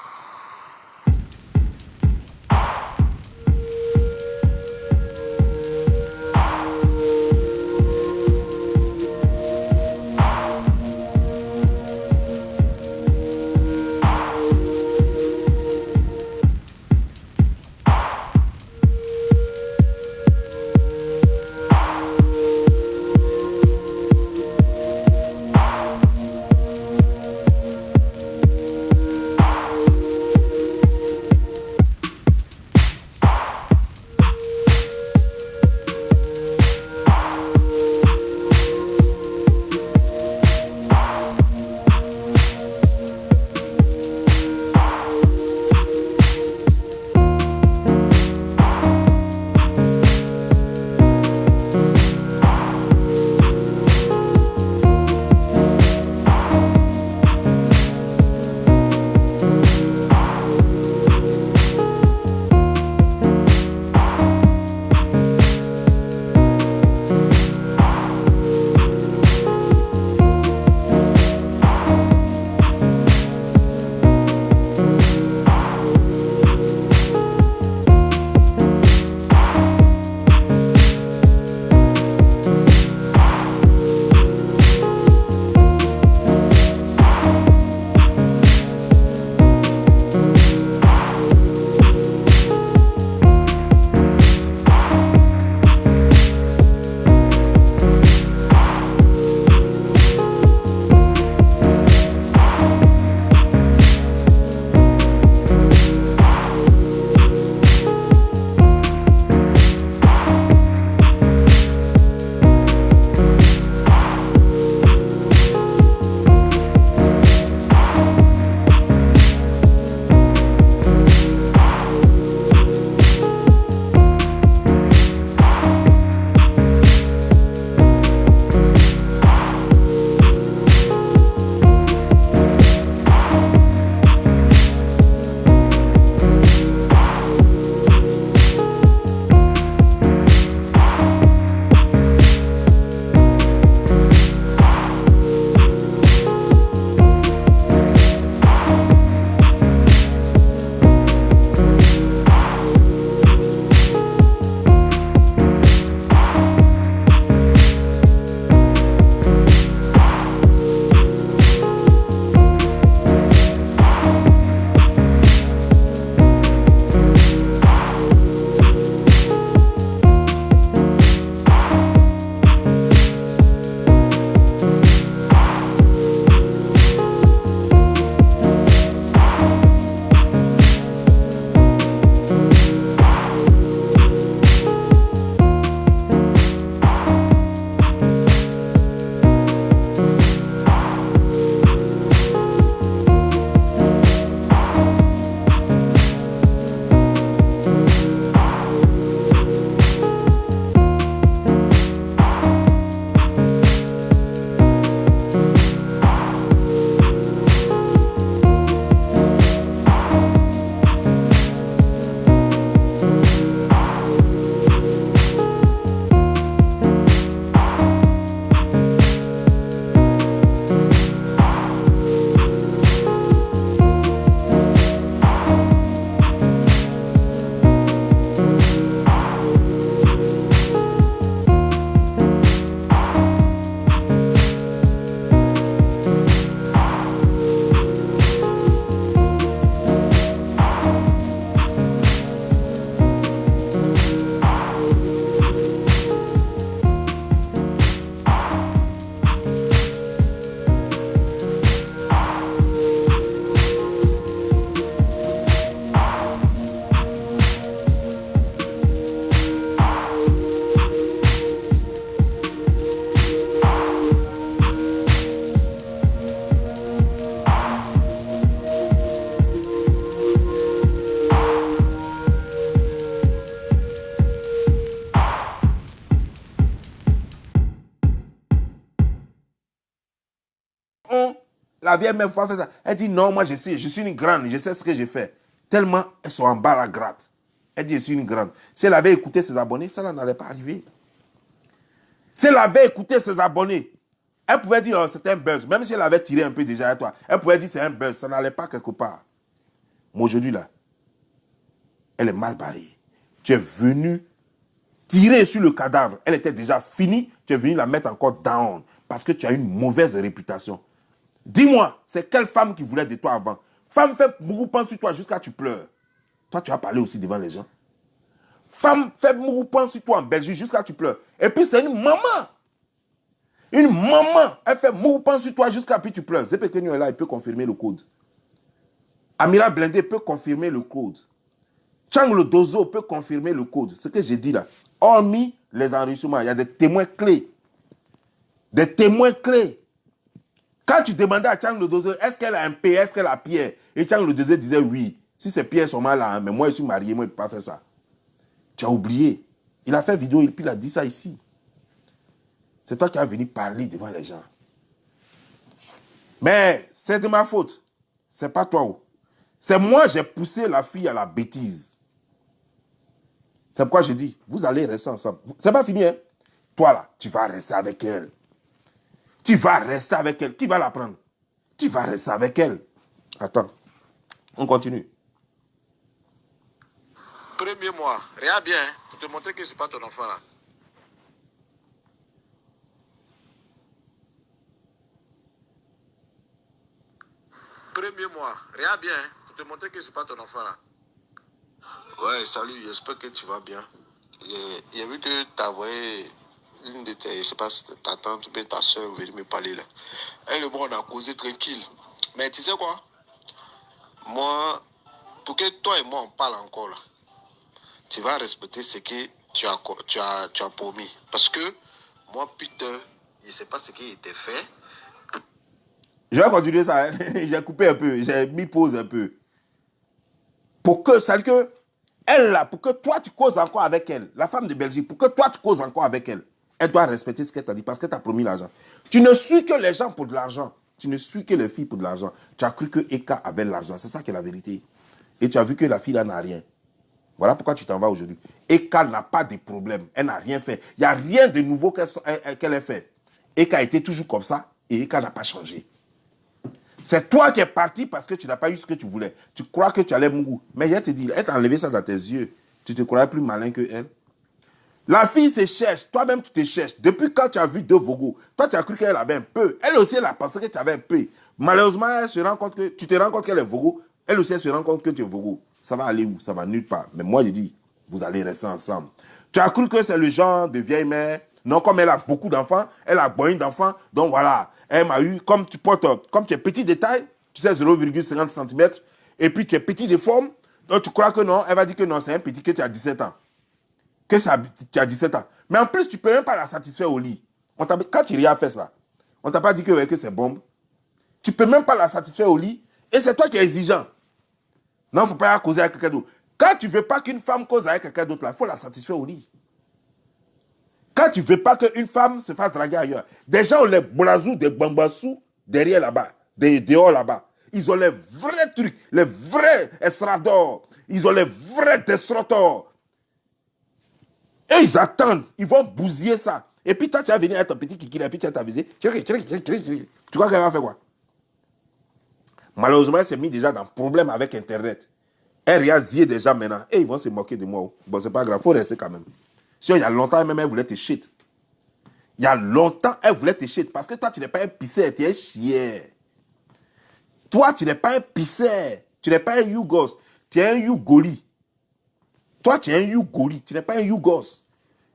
A: la vieille mère, faut pas faire ça. Elle dit, non, moi je sais, je suis une grande, je sais ce que j'ai fait. Tellement elles sont en bas la gratte. Elle dit, je suis une grande. Si elle avait écouté ses abonnés, ça n'allait pas arriver. Si elle avait écouté ses abonnés, elle pouvait dire, oh, c'est un buzz. Même si elle avait tiré un peu déjà à toi, elle pouvait dire, c'est un buzz. Ça n'allait pas quelque part. Mais aujourd'hui, là, elle est mal barrée. Tu es venu tirer sur le cadavre. Elle était déjà finie. Tu es venu la mettre encore down. Parce que tu as une mauvaise réputation. Dis-moi, c'est quelle femme qui voulait de toi avant? Femme fait mourou-pan sur toi jusqu'à tu pleures. Toi, tu vas parler aussi devant les gens. Femme fait mourou-pan sur toi en Belgique jusqu'à tu pleures. Et puis, c'est une maman. Une maman, elle fait mourou-pan sur toi jusqu'à puis tu pleures. Zépé Kenyo est là, il peut confirmer le code. Amira Blindé peut confirmer le code. Chang le Dozo peut confirmer le code. Ce que j'ai dit là. Hormis les enregistrements, il y a des témoins clés. Des témoins clés. Quand tu demandais à Chang le Dozo, est-ce qu'elle a un P, est-ce qu'elle a Pierre? Et Chang le Dozo disait oui. Si c'est Pierre son mal là, hein, mais moi je suis marié, moi je ne peux pas faire ça. Tu as oublié. Il a fait vidéo et puis il a dit ça ici. C'est toi qui as venu parler devant les gens. Mais c'est de ma faute. C'est pas toi. C'est moi j'ai poussé la fille à la bêtise. C'est pourquoi je dis, vous allez rester ensemble. C'est pas fini, hein? Toi là, tu vas rester avec elle. Tu vas rester avec elle. Qui va la prendre? Tu vas rester avec elle. Attends, on continue.
B: Premier mois, regarde bien, hein, pour te montrer que ce n'est pas ton enfant là. Premier mois, regarde bien, hein, pour te montrer que ce n'est pas ton enfant là. Ouais, salut, j'espère que tu vas bien. J'ai vu que tu as envoyé une de tes, je sais pas si ta tante ou bien ta soeur venir me parler là. Elle et moi, on a causé tranquille. Mais tu sais quoi? Moi, pour que toi et moi on parle encore là, tu vas respecter ce que tu as promis. Parce que moi, putain, je ne sais pas ce qui était fait.
A: Je vais continuer ça. Hein. J'ai coupé un peu. J'ai mis pause un peu. Pour que, c'est que, elle là, pour que toi tu causes encore avec elle, la femme de Belgique, pour que toi tu causes encore avec elle, elle doit respecter ce qu'elle t'a dit parce qu'elle t'a promis l'argent. Tu ne suis que les gens pour de l'argent. Tu ne suis que les filles pour de l'argent. Tu as cru que Eka avait l'argent. C'est ça qui est la vérité. Et tu as vu que la fille là n'a rien. Voilà pourquoi tu t'en vas aujourd'hui. Eka n'a pas de problème. Elle n'a rien fait. Il n'y a rien de nouveau qu'elle ait fait. Eka était toujours comme ça et Eka n'a pas changé. C'est toi qui es parti parce que tu n'as pas eu ce que tu voulais. Tu crois que tu allais mourir. Mais elle te dit, elle t'a enlevé ça dans tes yeux. Tu te croyais plus malin que elle. La fille se cherche. Toi-même, tu te cherches. Depuis quand tu as vu deux Vogos, toi, tu as cru qu'elle avait un peu. Elle aussi, elle a pensé que tu avais un peu. Malheureusement, elle se rend compte que tu te rends compte qu'elle est Vogo. Elle aussi, elle se rend compte que tu es Vogo. Ça va aller où? Ça va nulle part. Mais moi, je dis, vous allez rester ensemble. Tu as cru que c'est le genre de vieille mère. Non, comme elle a beaucoup d'enfants, elle a beaucoup d'enfants. Donc voilà, elle m'a eu, comme tu portes, comme tu es petit de taille, tu sais, 0,50 cm, et puis tu es petit de forme, donc tu crois que non, elle va dire que non, c'est un petit, que tu as 17 ans. Que ça, tu as 17 ans. Mais en plus, tu ne peux même pas la satisfaire au lit. Quand tu as fait ça, on ne t'a pas dit que c'est bombe. Tu ne peux même pas la satisfaire au lit, et c'est toi qui es exigeant. Non, il ne faut pas causer avec quelqu'un d'autre. Quand tu ne veux pas qu'une femme cause avec quelqu'un d'autre, il faut la satisfaire au lit. Quand tu ne veux pas qu'une femme se fasse draguer ailleurs, des gens ont les blazous, des bambassous derrière là-bas, dehors là-bas. Ils ont les vrais trucs, les vrais estradors. Ils ont les vrais destructeurs. Et ils attendent, ils vont bousiller ça. Et puis toi, tu vas venir avec ton petit kiki, et puis tu vas t'aviser. Tu crois qu'elle va faire quoi? Malheureusement, elle s'est mis déjà dans problème avec Internet. Elle réagit déjà maintenant. Et ils vont se moquer de moi. Bon, c'est pas grave, il faut rester quand même. Si il y a longtemps, même elle voulait te shit. Il y a longtemps, elle voulait te shit. Parce que toi, tu n'es pas un pisseur, tu es un chien. Toi, tu n'es pas un pisseur. Tu n'es pas un Yougos. Tu es un Yougoli. Toi, tu es un Yougoli. Tu n'es pas un Yougos.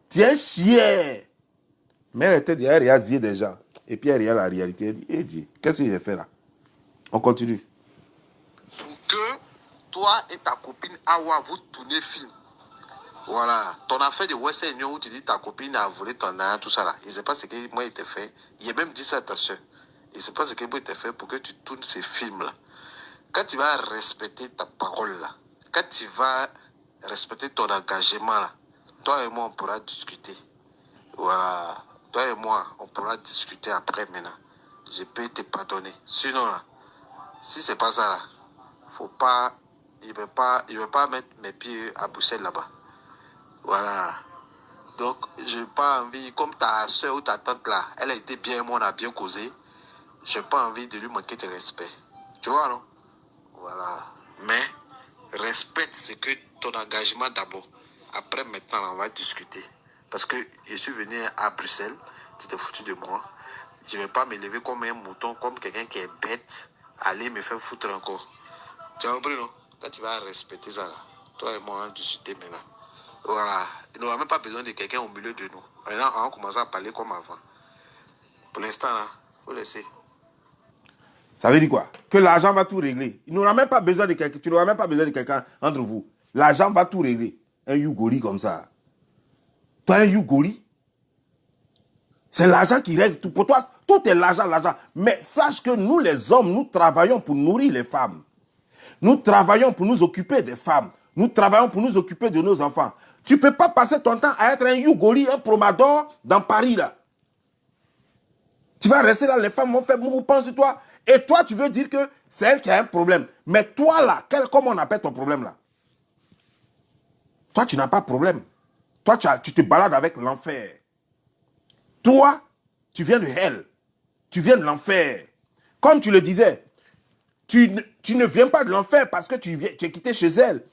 A: Tu es un chien. Mais elle était déjà réalisée déjà. Et puis elle regarde la réalité. Elle dit, hey, Dieu, qu'est-ce que j'ai fait là? On continue.
B: Pour que toi et ta copine Awa, vous tournez film. Voilà, ton affaire de Western Union où tu dis ta copine a volé ton argent, tout ça là. Il ne sait pas ce que moi il t'a fait. Il a même dit ça à ta soeur. Il ne sait pas ce que moi il t'a fait pour que tu tournes ces films là. Quand tu vas respecter ta parole là, quand tu vas respecter ton engagement là, toi et moi on pourra discuter. Voilà, toi et moi on pourra discuter après maintenant. je peux te pardonner. Sinon, là, si c'est pas ça, là, faut pas, il veut pas mettre mes pieds à Bruxelles là-bas. Voilà. Donc, je n'ai pas envie, comme ta soeur ou ta tante là, elle a été bien, moi on a bien causé, je n'ai pas envie de lui manquer de respect. Tu vois, non? Voilà. Mais, respecte ce que ton engagement d'abord. Après, maintenant, on va discuter. Parce que je suis venu à Bruxelles, tu t'es foutu de moi. Je ne vais pas me lever comme un mouton, comme quelqu'un qui est bête, aller me faire foutre encore. Tu as compris, non? Quand tu vas respecter ça, là, toi et moi, on va discuter maintenant. Voilà. Il n'aura même pas besoin de quelqu'un au milieu de nous. Maintenant, on va commencer à parler comme avant. Pour l'instant, là, il faut laisser.
A: Ça veut dire quoi? Que l'argent va tout régler. Il n'aura même pas besoin de quelqu'un. Tu n'auras même pas besoin de quelqu'un entre vous. L'argent va tout régler. Un Yougoli comme ça. Toi, un Yougoli, c'est l'argent qui règle tout. Pour toi, tout est l'argent, l'argent. Mais sache que nous, les hommes, nous travaillons pour nourrir les femmes. Nous travaillons pour nous occuper des femmes. Nous travaillons pour nous occuper de nos enfants. Tu ne peux pas passer ton temps à être un Yougoli, un promador dans Paris, là. Tu vas rester là, les femmes vont faire beaucoup penser sur toi. Et toi, tu veux dire que c'est elle qui a un problème. Mais toi, là, comment on appelle ton problème, là? Toi, tu n'as pas de problème. Toi, tu te balades avec l'enfer. Toi, tu viens de hell. Tu viens de l'enfer. Comme tu le disais, tu ne viens pas de l'enfer parce que tu es quitté chez elle.